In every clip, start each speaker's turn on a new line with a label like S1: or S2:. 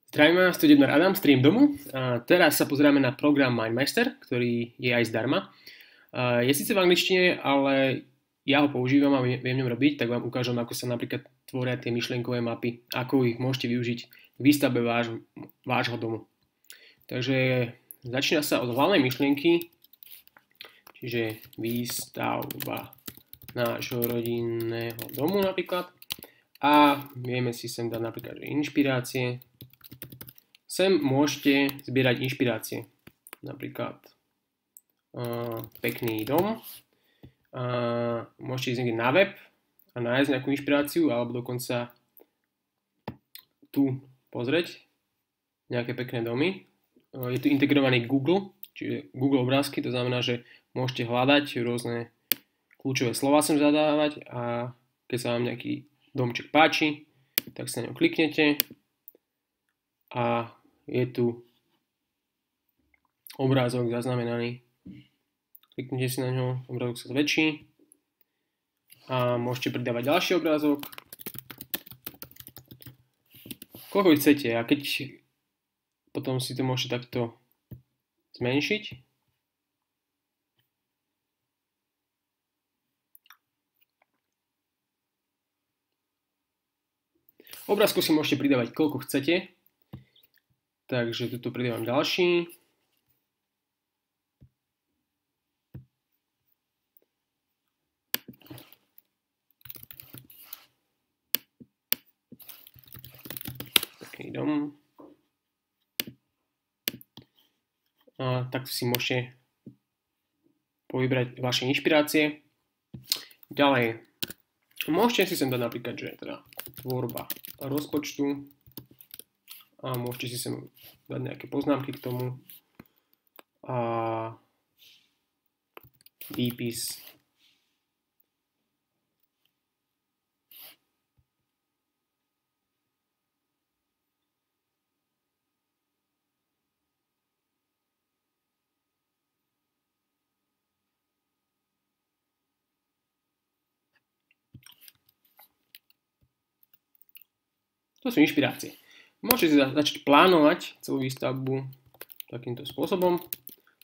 S1: Zdravím vás, tu je Adam, stream domu. Teraz sa pozrieme na program MindMeister, ktorý je aj zdarma. Je síce v angličtine, ale ja ho používam a viem ňom robiť, tak vám ukážem, ako sa napríklad tvoria tie myšlienkové mapy, ako ich môžete využiť k výstavbe vášho domu. Takže začína sa od hlavnej myšlienky, čiže výstavba nášho rodinného domu napríklad. A vieme si sem dať napríklad inšpirácie. Sem môžete zbierať inšpirácie. Napríklad pekný dom. Môžete ísť niekde na web a nájsť nejakú inšpiráciu, alebo dokonca tu pozrieť nejaké pekné domy. Je tu integrovaný Google, čiže Google obrázky, to znamená, že môžete hľadať rôzne kľúčové slova sem zadávať a keď sa vám nejaký domček páči, tak sa na ňom kliknete a je tu obrázok zaznamenaný. Kliknite si na ňo, obrázok sa zväčší a môžete pridávať ďalší obrázok. Koľko chcete a keď potom si to môžete takto zmenšiť. Obrázku si môžete pridávať koľko chcete. Takže tuto pridávam ďalší. Pekný dom. Takto si môžete povybrať vaše inšpirácie. Ďalej. Môžete si sem dať napríklad, že teda tvorba rozpočtu a môžete si sem dať nejaké poznámky k tomu a výpis. To sú inšpirácie. Môžete si začať plánovať celú výstavbu takýmto spôsobom.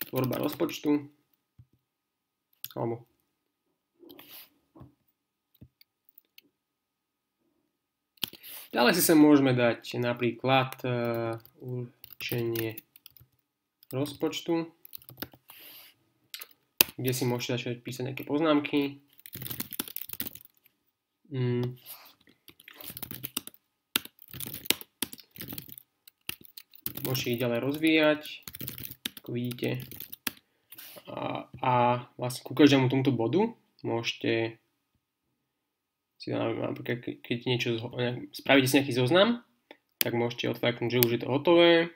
S1: Tvorba rozpočtu. Alebo ďalej si sa môžeme dať napríklad určenie rozpočtu, kde si môžete začať písať nejaké poznámky. Môžete ich ďalej rozvíjať, ako vidíte. A vlastne ku každému tomuto bodu môžete si napríklad, keď niečo spravíte si nejaký zoznam, tak môžete odfajknúť, že už je to hotové.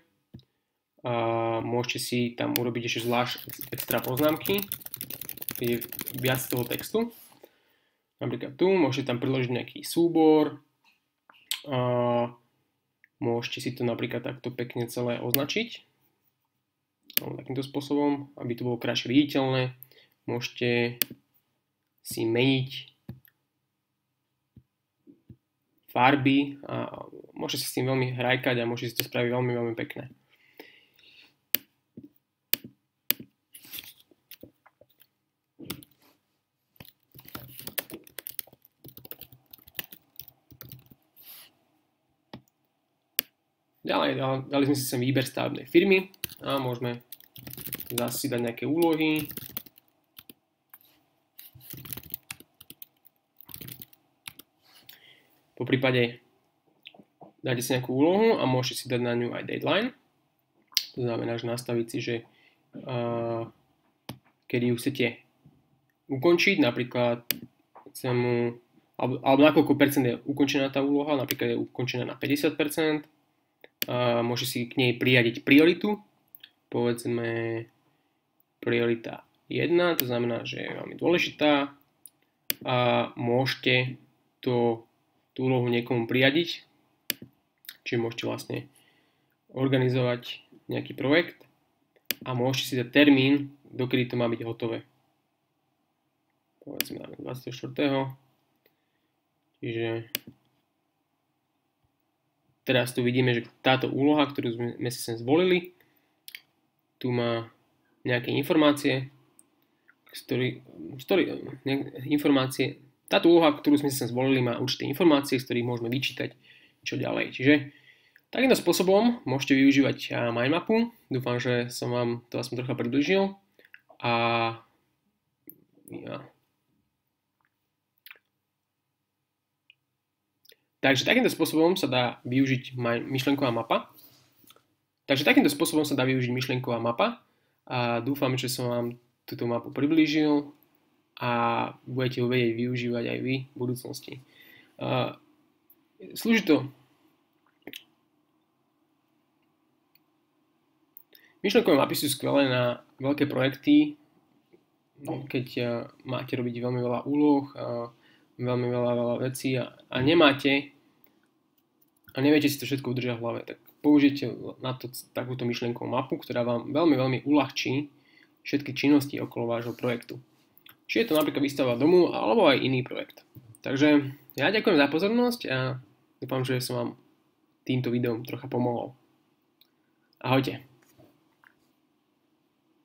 S1: A môžete si tam urobiť ešte zvlášť extra poznámky, keď je viac toho textu. Napríklad tu môžete tam priložiť nejaký súbor. Môžete si to napríklad takto pekne celé označiť. Takýmto spôsobom, aby to bolo krajšie viditeľné. Môžete si meniť farby a môžete sa s tým veľmi hrajkať a môžete si to spraviť veľmi, veľmi pekné. Ďalej, dali sme si sem výber stavebnej firmy a môžeme zase si dať nejaké úlohy. Po prípade dáte si nejakú úlohu a môžete si dať na ňu aj deadline. To znamená, že nastaviť si, že kedy ju chcete ukončiť, napríklad alebo na koľko percent je ukončená tá úloha, napríklad je ukončená na 50%. Môžete si k nej priradiť prioritu, povedzme priorita 1, to znamená, že je veľmi dôležitá a môžete tú úlohu niekomu priradiť, čiže môžete vlastne organizovať nejaký projekt a môžete si dať termín, dokedy to má byť hotové. Povedzme 24. Čiže teraz tu vidíme, že táto úloha, ktorú sme si sem zvolili, tu má nejaké informácie, táto úloha, ktorú sme si sem zvolili, má určité informácie, z ktorých môžeme vyčítať čo ďalej. Čiže takýmto spôsobom môžete využívať mindmapu. Dúfam, že som vám to aspoň trocha približil. Takže takýmto spôsobom sa dá využiť myšlienková mapa. A dúfam, že som vám túto mapu priblížil a budete ho vedieť využívať aj vy v budúcnosti. Slúži to. Myšlenkové mapy sú skvelé na veľké projekty, keď máte robiť veľmi veľa úloh, veľmi veľa vecí a neviete si to všetko udržať v hlave, tak použite na to takúto myšlienkovú mapu, ktorá vám veľmi, veľmi uľahčí všetky činnosti okolo vášho projektu. Či je to napríklad výstava domu, alebo aj iný projekt. Takže ja ďakujem za pozornosť a dúfam, že som vám týmto videom trocha pomohol. Ahojte.